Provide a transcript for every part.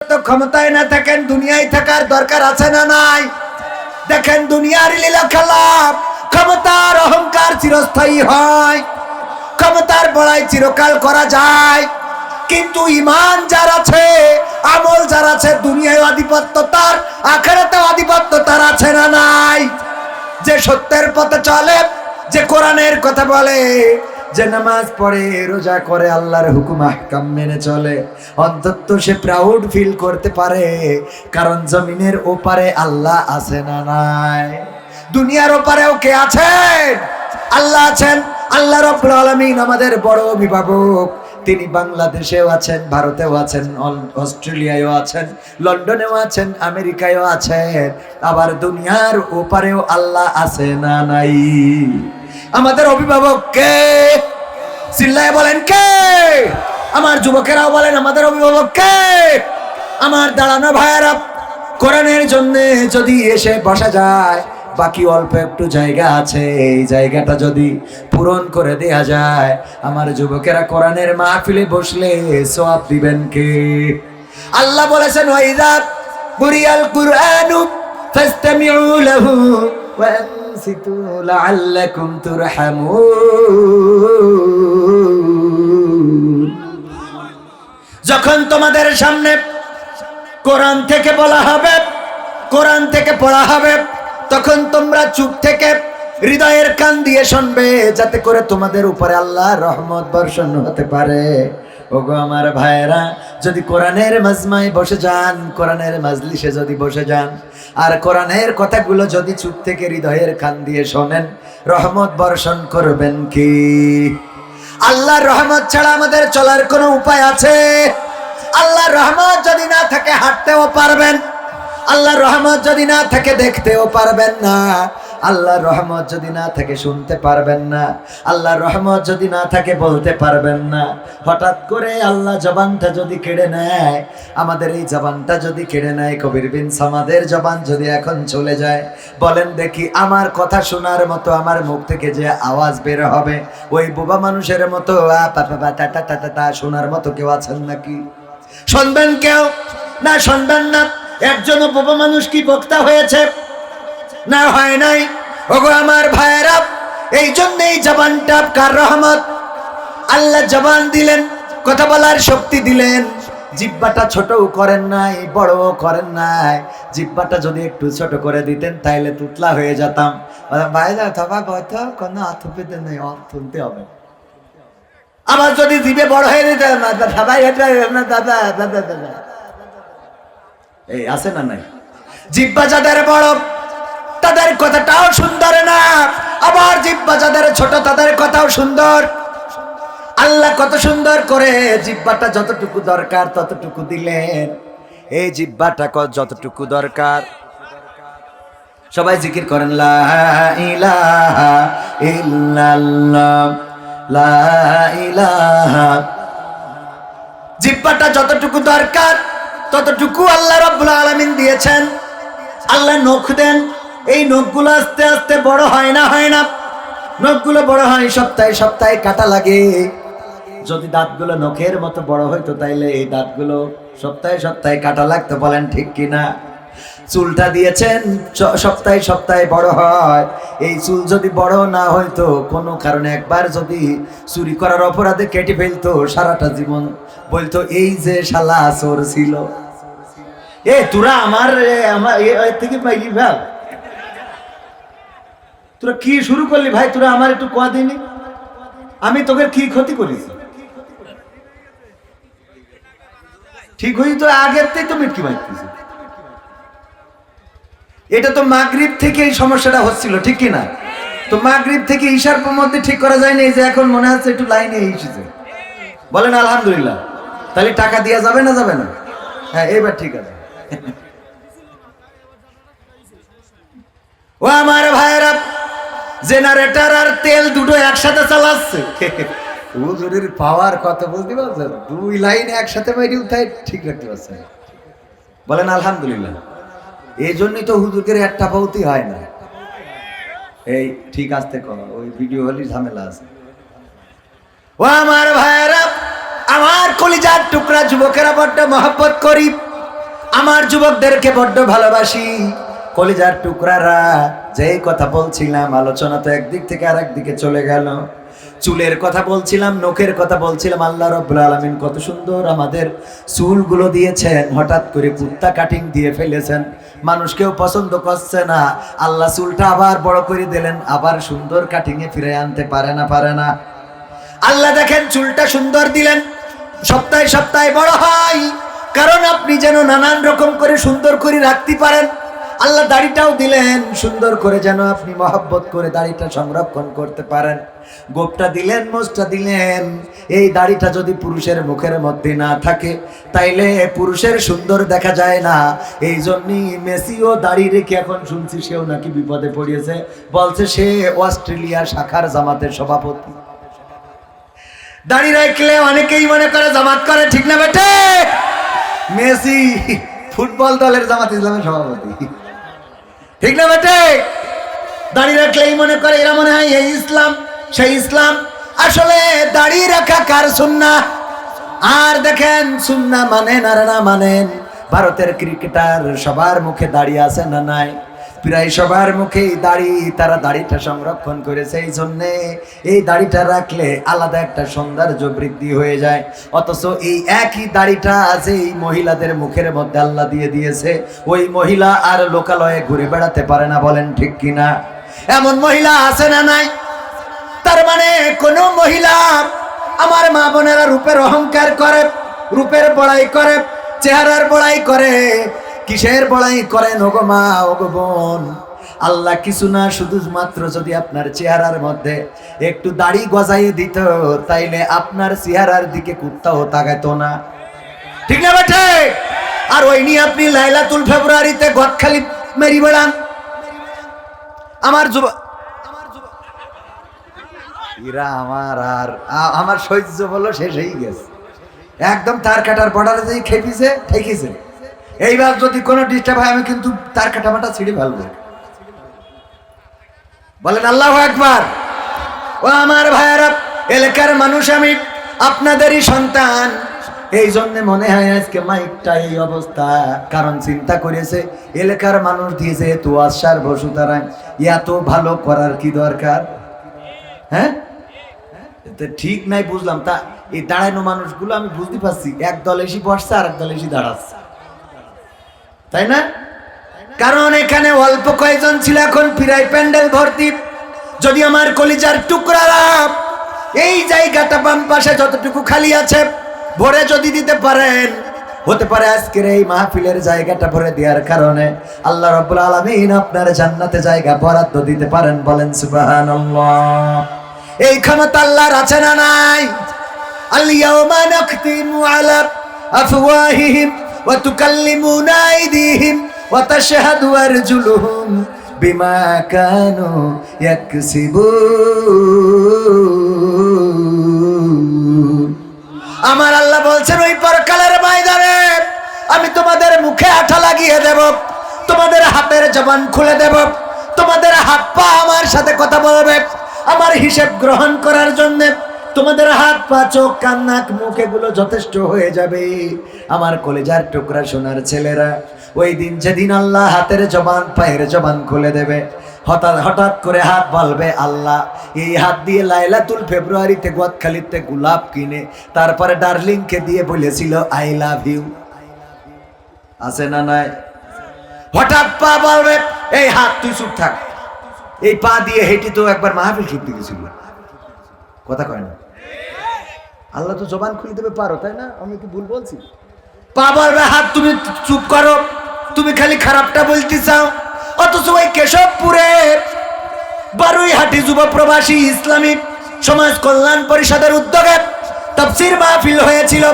তো ক্ষমতায় না থাকেন দুনিয়ায় থাকার দরকার আছে না নাই? দেখেন দুনিয়ার লীলা খেলা, ক্ষমতার অহংকার চিরস্থায়ী হয়, ক্ষমতার বড়াই চিরকাল করা যায়, কিন্তু ঈমান যার আছে, আমল যার আছে, দুনিয়ায় আধিপত্য তার, আখিরাতেও আধিপত্য তার আছে না নাই? যে সত্যের পথে চলে, যে কোরআনের কথা বলে, যে নামাজ পড়ে, রোজা করে, আল্লাহর হুকুম আহকাম মেনে চলে, অন্তত সে প্রাউড ফিল করতে পারে, কারণ জমিনের ওপারে আল্লাহ আছে না নাই? দুনিয়ার ওপারেও কে আছেন? আল্লাহ আছেন। আল্লাহ রাব্বুল আলামিন আমাদের বড় অভিভাবক। তিনি বাংলাদেশেও আছেন, ভারতেও আছেন, অস্ট্রেলিয়ায়ও আছেন, লন্ডনেও আছেন, আমেরিকায়ও আছেন, আবার দুনিয়ার ওপারেও আল্লাহ আছে না নাই? আমাদের অভিভাবক কে? চিল্লায় বলেন কে? আমার যুবকেরাও বলেন আমাদের অভিভাবক কে? আমার দাঁড়ানো ভাইয়েরা, কোরআনের জন্য যদি এসে বসা যায়, বাকি অল্প একটু জায়গা আছে, এই জায়গাটা যদি পূরণ করে দেয়া যায়, আমার যুবকেরা কোরআনের মাহফিলে বসলে সওয়াব দিবেন কে? আল্লাহ বলেছেন ওয়াইদা কুরিয়াল কুরআনু ফাসতামিউ লাহু ওয়া আনসিতু লাআল্লাকুম তুরহামুন। যখন তোমাদের সামনে কোরআন থেকে বলা হবে, কোরআন থেকে পড়া হবে, তখন তোমরা চুপ থেকে হৃদয়ের কান দিয়ে শুনবে, যাতে করে তোমাদের উপরে আল্লাহর রহমত বর্ষণ হতে পারে। ওগো আমার ভাইয়েরা, যদি কোরআনের মাজমায় বসে যান, কোরআনের মাজলিসে যদি বসে যান, আর কোরআনের কথাগুলো যদি চুপ থেকে হৃদয়ের কান দিয়ে শোনেন, রহমত বর্ষণ করবেন কি? আল্লাহর রহমত ছাড়া আমাদের চলার কোনো উপায় আছে? আল্লাহর রহমত যদি না থাকে হাঁটতেও পারবেন, আল্লাহর রহমত যদি না থাকে দেখতেও পারবেন না, আল্লাহর রহমত যদি না থাকে শুনতে পারবেন না, আল্লাহর রহমত যদি না থাকে বলতে পারবেন না। হঠাৎ করে আল্লাহ জবানটা যদি কেড়ে নেয়, আমাদের এই জবানটা যদি কেড়ে নেয়, কবির বিন সামাদের জবান যদি এখন চলে যায়, বলেন দেখি আমার কথা শোনার মতো আমার মুখ থেকে যে আওয়াজ বের হবে, ওই বোবা মানুষের মতো শোনার মতো কেউ আছেন নাকি? শুনবেন কেউ? না, শুনবেন না। একজনও বোবা মানুষ কি বক্তা হয়েছে? না, হয় নাই। ওগো আমার ভাইয়েরা, এই জন্যই জবানটা কার রহমত? আল্লাহ জবান দিলেন, কথা বলার শক্তি দিলেন, জিহ্বাটা ছোটও করেন নাই, বড়ও করেন নাই। জিহ্বাটা যদি একটু ছোট করে দিতেন, তাইলে তুতলা হয়ে যেতাম। ভাইরা তবা বয়তো কোনো অর্থ পেতে নেই, অর্থ তুলতে হবে। আবার যদি জিভে বড় হয়ে দিতেন, ভাই এটা দাদা দাদা দাদা, এই আছে না নাই? জিহ্বা যাদের বড়, তাদের কথাটাও সুন্দর না, আবার জিহ্বা যাদের ছোট, তাদের কথাও সুন্দর। আল্লাহ কত সুন্দর করে জিহ্বাটা যতটুকু দরকার ততটুকু দিলেন। এই জিহ্বাটা যতটুকু দরকার, সবাই জিকির করেন লা ইলাহা ইল্লাল্লাহ, লা ইলাহা। জিহ্বাটা যতটুকু দরকার ততটুকু আল্লাহ রাব্বুল আলামিন দিয়েছেন। আল্লাহ নখ দেন, এই নখগুলো আস্তে আস্তে বড় হয় না, হয় না? নখগুলো বড় হয়, সপ্তাহে সপ্তাহে কাটা লাগে। যদি দাঁতগুলো নখের মতো বড় হইতো, তাইলে এই দাঁতগুলো সপ্তাহে সপ্তাহে কাটা লাগতো। বলেন ঠিক কিনা? চুলটা দিয়েছেন, সপ্তাহে সপ্তাহে বড় হয়। এই চুল যদি বড় না হইতো, কোনো কারণে একবার যদি চুরি করার অপরাধে কেটে ফেলতো, সারাটা জীবন বলতো এই যে শালা চোর ছিল। এ তোরা আমার থেকে পাইলি ভাই, তোরা কি শুরু করলি ভাই? তোরা আমার একটু কোয়া দিনি, আমি তোকে কি ক্ষতি করেছি? ঠিক হই তো আগের থেকে তো মিটকি মারতেছি। এটা তো মাগরিব থেকে এই সমস্যাটা হচ্ছিল, ঠিক কিনা? তো মাগরিব থেকে ঈশার মধ্যে ঠিক করা যায়নি, যে এখন মনে হচ্ছে একটু লাইনে এসেছে। বলেন আলহামদুলিল্লাহ। তাহলে টাকা দেওয়া যাবে না, যাবে না? হ্যাঁ, এবার ঠিক আছে। ও আমার ভাইয়েরা, জেনারেটর আর তেল দুটো একসাথে চালাচ্ছে। হুজুরের পাওয়ার কত বুঝতে পারছেন? দুই লাইন একসাথে বাইরে উঠাই ঠিক রাখতে পারছেন। বলেন আলহামদুলিল্লাহ। এই জন্যই তো হুজুরের একটা পাউতি হয় না। এই ঠিক আসতে কর, ওই ভিডিও হলি ঝামেলা আছে। ও আমার ভাইয়েরা, আমার কলিজার টুকরা যুবকেরা, বড্ড মহব্বত করি। আমার যুবকদেরকে বড্ড ভালোবাসি, কলিজার টুকরারা। যেই কথা বলছিলাম, আলোচনা তো একদিক থেকে আরেক দিকে চলে গেল। চুলের কথা বলছিলাম, নখের কথা বলছিলাম। আল্লাহ রাব্বুল আলামিন কত সুন্দর আমাদের চুলগুলো দিয়েছেন, হঠাৎ করে কুত্তা কাটিং দিয়ে ফেলেছেন। মানুষ কেউ পছন্দ করছে না, আল্লাহ চুলটা আবার বড় করে দিলেন, আবার সুন্দর কাটিংয়ে ফিরে আনতে পারে না, পারে না। আল্লাহ দেখেন চুলটা সুন্দর দিলেন, সপ্তাহে সপ্তাহে বড় হয়, কারণ আপনি যেন নানান রকম করে সুন্দর করে রাখতে পারেন। আল্লাহ দাড়িটাও দিলেন সুন্দর করে, যেন আপনি মহব্বত করে দাড়িটা সংরক্ষণ করতে পারেন। গোপটা দিলেন, মোচটা দিলেন। এই দাড়িটা যদি পুরুষের মুখের মধ্যে না থাকে, তাইলে পুরুষের সুন্দর দেখা যায় না। এই জন্যই মেসিও দাড়ি রেখে, এখন শুনছি সেও নাকি বিপদে পড়িয়েছে, বলছে সে অস্ট্রেলিয়া শাখার জামাতের সভাপতি। দাড়ি রাখলে অনেকেই মনে করে জামাত করে, ঠিক না বেটে? মেসি ফুটবল দলের জামাত ইসলামের সভাপতি, ঠিক না বেটে? দাড়ি রাখলেই মনে করে এরা মনে হয় এই ইসলাম সেই ইসলাম। আসলে দাড়ি রাখা কার সুন্নাহ? আর দেখেন সুন্নাহ মানেন আর না মানেন। ভারতের ক্রিকেটার সবার মুখে দাড়ি আছে না নাই? প্রায় সবার মুখেই দাড়ি, তারা দাড়িটা সংরক্ষণ করেছে। এই জন্যে এই দাড়িটা রাখলে আলাদা একটা সৌন্দর্য বৃদ্ধি হয়ে যায়। অথচ এই একই দাড়িটা আছে এই মহিলাদের মুখের মধ্যে আল্লাহ দিয়ে দিয়েছে, ওই মহিলা আর লোকালয়ে ঘুরে বেড়াতে পারে না, বলেন ঠিক কিনা? এমন মহিলা আছে না নাই? তার মানে কোন মহিলা, আমার মা বোনেরা রূপের অহংকার করে, রূপের বড়াই করে, চেহারার বড়াই করে। কিসের বড়াই করেন ওগো মা, ওগো বোন? আল্লাহ কিছু না, শুধুমাত্র যদি আপনার চেহারার মধ্যে একটু দাড়ি গজাইয়ে দিত, তাইলে আপনার চেহারার দিকে কুত্তাও তাকাতো না, ঠিক না বেটে? আর ওই নিয়ে আপনি লাইলাতুল ফেব্রুয়ারিতে গদখালি মেরি বেড়ান। আমার এরা আমার সহ্য বলো শেষ হয়ে গেছে, একদম তার কাটার বর্ডারে যেই খেপিছে ঠেকিছে। এইবার যদি কোনো ডিস্টার্ব হয়, আমি কিন্তু তার কাটামাটা ছিঁড়ে ফেলবো। বলেন আল্লাহু আকবার। ও আমার ভাইয়েরা, এলাকার মানুষ, আমি আপনাদেরই সন্তান। এই জন্য মনে হয় আজকে মাইকটা এই অবস্থা, কারণ চিন্তা করেছে এলাকার মানুষ দিয়েছে তো আশার বসু, তারা এত ভালো করার কি দরকার? হ্যাঁ, ঠিক নাই, বুঝলাম। তা এই দাঁড়ানো মানুষগুলো আমি বুঝতে পারছি, এক দল এসে বসছে আর এক দল এসে দাঁড়াচ্ছে, তাই না? কারণ এখানে অল্প কয়েকজন ছিল, এখন প্রায় প্যান্ডেল ভর্তি। যদি আমার কলিজার টুকরারা এই জায়গাটা বাম পাশে যতটুকু খালি আছে ভরে যদি দিতে পারেন, হতে পারে আজকের এই মাহফিলের জায়গাটা ভরে দেওয়ার কারণে আল্লাহ রাব্বুল আলামিন আপনার জান্নাতে জায়গা বরাদ্দ দিতে পারেন, বলেন সুবহানাল্লাহ। এই ক্ষমতা আল্লাহর আছে না নাই? আল ইয়াউমা নাখতিমু আলা আফওয়াহিহিম ওয়া তুকাল্লিমুনা আইদিহিম ওয়া তাশহাদু আরজুলুহুম বিমা কানু ইয়াকসিবুন। আমার আল্লাহ বলছেন ওই পরকালের ময়দানে আমি তোমাদের মুখে আঠা লাগিয়ে দেব, তোমাদের হাতের জবান খুলে দেব, তোমাদের হাত পা আমার সাথে কথা বলবে আমার হিসাব গ্রহণ করার জন্য। তোমাদের হাত পা চোখ কান নাক মুখ এগুলো যথেষ্ট হয়ে যাবে। আমার কলিজার টুকরা সোনার ছেলেরা, ওই দিন যেদিন আল্লাহ হাতের জবান পায়ের জবান খুলে দেবে, হঠাৎ করে হাত বলবে আল্লাহ এই হাত দিয়ে লাইলাতুল ফেব্রুয়ারিতে গদখালিতে গোলাপ কিনে তারপরে ডার্লিংকে দিয়ে বলেছিল আই লাভ ইউ, আছে না নাই? হঠাৎ পা বলবে এই হাত তুই চুপ থাক, এই পা দিয়ে হেঁটে তো একবার মাহফিল ছুটতে গেছিল, কথা কয় না? আল্লাহ তো জবান খুলে দেবে, পারো তাই না? আমি কি ভুল বলছি? পা বলবে হাত তুমি চুপ করো, তুমি খালি খারাপটা বলতে চাও। অথচ ওই কেশবপুরে বারুইহাটি যুব প্রবাসী ইসলামিক সমাজ কল্যাণ পরিষদের উদ্যোগে তাফসীর মাহফিল হয়েছিল।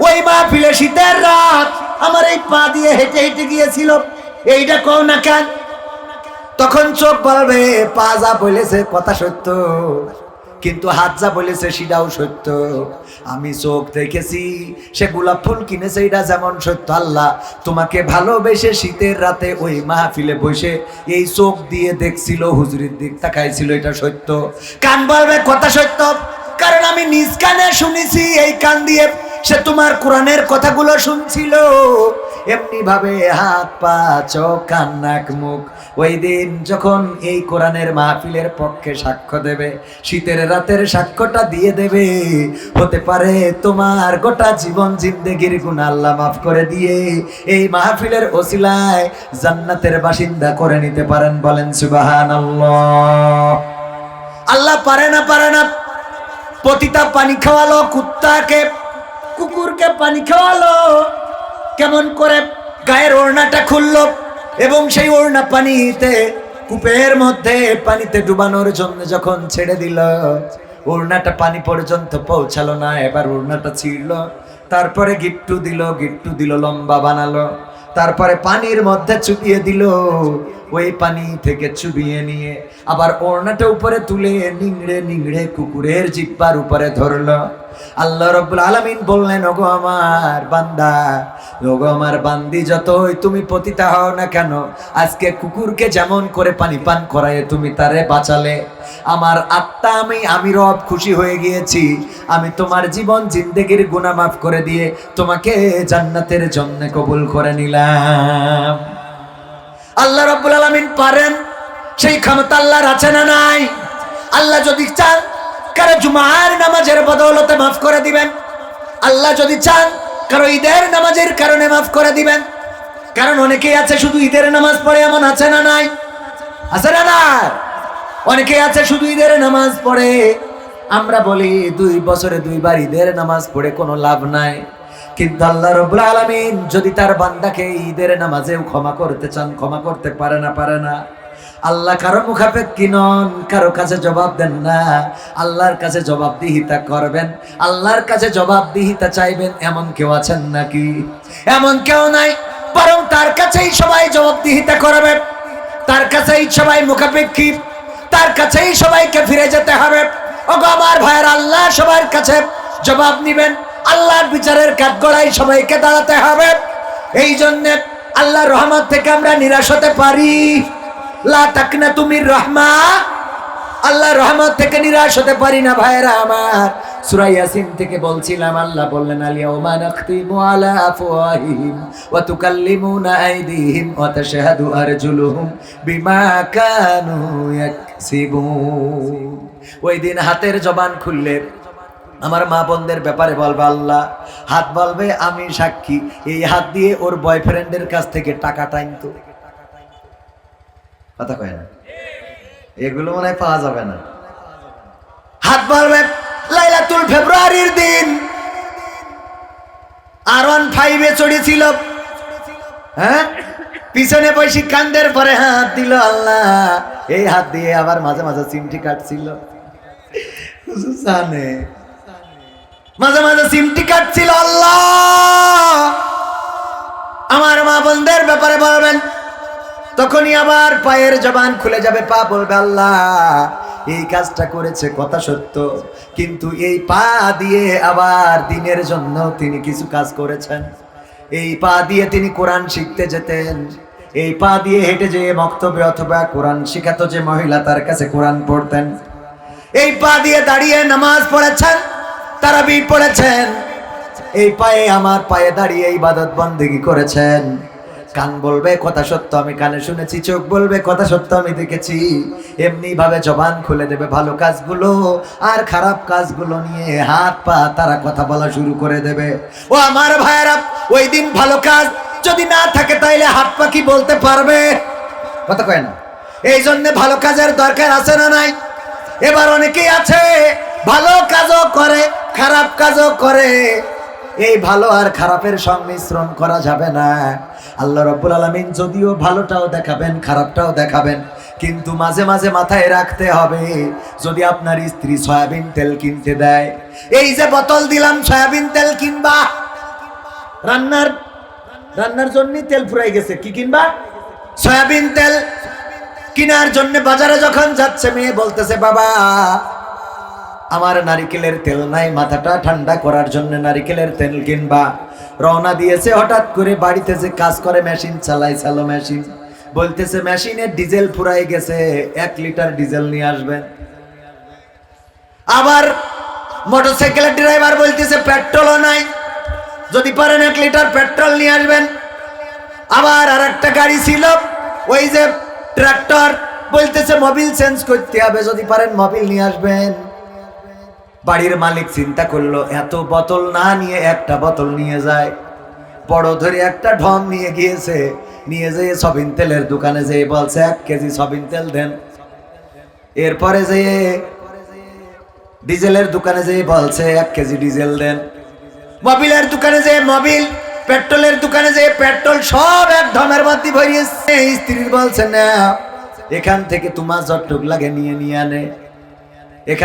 ওই মাহফিলে শীতের রাত আমার এই পা দিয়ে হেঁটে হেঁটে গিয়েছিল। এইটা কও না কেন? তখন চোখ বলবে পা যা বলেছে কথা সত্য, কিন্তু হাত যা বলেছে সেটাও সত্য। আমি চোখ দেখেছি, সে গোলাপ ফুল কিনেছে, এটা যেমন সত্য। আল্লাহ তোমাকে ভালোবেসে শীতের রাতে ওই মাহফিলে বসে এই চোখ দিয়ে দেখছিল, হুজুরের দিক তাকাইছিল, এটা সত্য। কান বলবে কথা সত্য, কারণ আমি নিজ কানে শুনেছি। এই কান দিয়ে সে তোমার কোরআনের কথাগুলো শুনছিল, এমনি ভাবে হাত পা চোখ কান নাক মুখ ওই দিন যখন এই কোরআনের মাহফিলের পক্ষে সাক্ষ্য দেবে, শীতের রাতের সাক্ষ্যটা দিয়ে দেবে, হতে পারে তোমার গোটা জীবন জিন্দেগির গুনাহ আল্লাহ মাফ করে দিয়ে এই মাহফিলের ওসিলায় জান্নাতের বাসিন্দা করে নিতে পারেন। বলেন সুবহানাল্লাহ। আল্লাহ পারে না পতিতা পানি খাওয়ালো কুত্তাকে, কুকুরকে পানি খাওয়ালো। কেমন করে? গায়ের ওড়নাটা খুললো এবং সেই ওড়না পানিতে কূপের মধ্যে পানিতে ডুবানোর জন্য যখন ছেড়ে দিল, ওড়নাটা পানি পর্যন্ত পৌঁছালো না। এবার ওড়নাটা ছিঁড়লো, তারপরে গিট্টু দিল লম্বা বানালো, তারপরে পানির মধ্যে চুবিয়ে দিল। ওই পানি থেকে চুবিয়ে নিয়ে আবার ওড়নাটা উপরে তুলে নিংড়ে নিংড়ে কুকুরের জিহ্বার উপরে ধরলো। আল্লাহ রাব্বুল আলামিন বললেন, ওগো আমার বান্দা, ওগো আমার বান্দি, যতই তুমি পতিতা হও না কেন, আজকে কুকুরকে যেমন করে পানি পান করায় তুমি তারে বাঁচালে, আমার আত্মা আমি রব খুশি হয়ে গিয়েছি। আমি তোমার জীবন জিন্দেগির গুনাহ মাফ করে দিয়ে তোমাকে জান্নাতের জন্য কবুল করে নিলাম। আল্লাহ রাব্বুল আলামিন পারেন, সেই ক্ষমতা আল্লাহর আছে না নাই? আল্লাহ যদি চান কারো জুমার নামাজের বদৌলতে মাফ করে দিবেন, আল্লাহ যদি চান কারো ঈদের নামাজের কারণে মাফ করে দিবেন। কারণ অনেকেই আছে শুধু ঈদের নামাজ পড়ে, এমন আছে না নাই? আছে না না? অনেকেই আছে শুধু ঈদের নামাজ পড়ে। আমরা বলি 2 বছরে 2 বার ঈদের নামাজ পড়ে কোনো লাভ নাই, কিন্তু আল্লাহ রাব্বুল আলামিন যদি তার বান্দাকে ঈদের নামাজেও ক্ষমা করতে চান, ক্ষমা করতে পারে না। আল্লাহ কারো মুখাপেক্ষী নন, কারো কাছে জবাব দেন না। আল্লাহর কাছে জবাবদিহিতা করবেন, আল্লাহর কাছে জবাবদিহিতা চাইবেন, এমন কেউ আছেন নাকি? এমন কেউ নাই, বরং তার কাছেই সবাই জবাবদিহিতা করবে, তার কাছেই সবাই মুখাপেক্ষী, তার কাছেই সবাইকে ফিরে যেতে হবে। ওগো আমার ভাইয়ের, আল্লাহ সবার কাছে জবাব নিবেন, আল্লাহর বিচারের কাঠগড়ায় সবাইকে দাঁড়াতে হবে। এই জন্যে আল্লাহর রহমত থেকে আমরা নিরাশ হতে পারি। লা তাকনাতু মির রাহমা, আল্লাহর রহমত থেকে নিরাশ হতে পারি না ভাইরা আমার। সূরা ইয়াসিন থেকে বলছিলাম, আল্লাহ বললেন, আল ইয়াউমা নাখতিমু আলা আফওয়াহিহিম ওয়া তুকাল্লিমুনা আইদিহিম ওয়া তাশহাদু আরজুলুহুম বিমা কানু ইয়াকসিবুন। ওই দিন হাতের জবান খুললে আমার মা বোনদের ব্যাপারে বলবে আল্লাহ, হাত বলবে আমি সাক্ষী, এই হাত দিয়ে ওর বয়ফ্রেন্ডের কাছ থেকে টাকা টাইনতো। কথা কয় না? এগুলো মনে হয় পাওয়া যাবে না। হাত বলবে লাইলাতুল ফেব্রুয়ারির দিন R15 চড়েছিল, হ্যাঁ, পিছনে বসে কান্দের পরে হাত দিল আল্লাহ, এই হাত দিয়ে আবার মাঝে মাঝে চিমটি কাটছিল, জানে মাঝে মাঝে চিমটি কাটছিল। আল্লাহ আমার মা বোনদের ব্যাপারে বলবেন, তখনই আবার পায়ের জবান খুলে যাবে, পা বলবে আল্লাহ এই কাজটা করেছে কথা সত্য, কিন্তু এই পা দিয়ে আবার দিনের জন্য তিনি কিছু কাজ করেছেন। এই পা দিয়ে তিনি কোরআন শিখতে যেতেন, এই পা দিয়ে হেঁটে যেয়ে বক্তব্য অথবা কোরআন শিখাতো যে মহিলা, তার কাছে কোরআন পড়তেন। এই পা দিয়ে দাঁড়িয়ে নামাজ পড়েছেন, তারাবি পড়েছেন, এই পায়ে আমার পায়ে দাঁড়িয়ে ইবাদত বন্দেগী করেছেন। কান বলবে কথা সত্য, আমি কানে শুনেছি, চোখ বলবে কথা সত্য, আমি দেখেছি। এমনি ভাবে জবান খুলে দেবে ভালো কাজগুলো, আর খারাপ কাজগুলো নিয়ে হাত পা তারা কথা বলা শুরু করে দেবে। ও আমার ভাইয়েরা, ওই দিন ভালো কাজ যদি না থাকে তাইলে হাত পা কি বলতে পারবে? কথা কয় না? এই জন্য ভালো কাজের দরকার আছে না নাই? এবার অনেকেই আছে ভালো কাজও করে খারাপ কাজও করে, এই ভালো আর খারাপের সংমিশ্রণ করা যাবে না। আল্লাহ রাব্বুল আলামিন যদিও ভালোটাও দেখাবেন খারাপটাও দেখাবেন, কিন্তু মাঝে মাঝে মাথায় রাখতে হবে, যদি আপনার স্ত্রী সয়াবিন তেল কিনতে দেয়, এই যে বোতল দিলাম সয়াবিন তেল কিনবা, রান্নার জন্য তেল ফুরাই গেছে, কি কিনবা? সয়াবিন তেল কেনার জন্য বাজারে যখন যাচ্ছে, মেয়ে বলতেছে বাবা আমার নারিকেলের তেল নাই, মাথাটা ঠান্ডা করার জন্য নারিকেলের তেল কিনবা। রওনা দিয়েছে, হঠাৎ করে বাড়িতে যে কাজ করে মেশিন চালাইছিল, মেশিন বলতেছে মেশিনের ডিজেল ফুরাই গেছে, 1 লিটার ডিজেল নিয়ে আসবেন। আবার মোটরসাইকেলের ড্রাইভার বলতেছে পেট্রোলও নাই, যদি পারেন 1 লিটার পেট্রোল নিয়ে আসবেন। আবার আরেকটা গাড়ি ছিল, ওই যে ট্রাক্টর, বলতেছে মোবিল চেঞ্জ করতে হবে, যদি পারেন মোবিল নিয়ে আসবেন। বাড়ির মালিক চিন্তা করলো এত বোতল না নিয়ে একটা বোতল নিয়ে যায়, বড় ধরে একটা ঢম নিয়ে গিয়েছে, নিয়ে যেয়ে সবিন তেলের দোকানে যেয়ে বলছে 1 কেজি সবিন তেল দেন। এরপরে যেয়ে ডিজেলের দোকানে যেয়ে বলছে 1 কেজি ডিজেল দেন। মোবিলের দোকানে যেয়ে মোবিল, পেট্রোলের দোকানে যেয়ে পেট্রোল, সব এক ঢমের মধ্যে ভরিয়েছে। স্ত্রীর বলছে না, এখান থেকে তোমার যতটুক লাগে নিয়ে আনে, এখান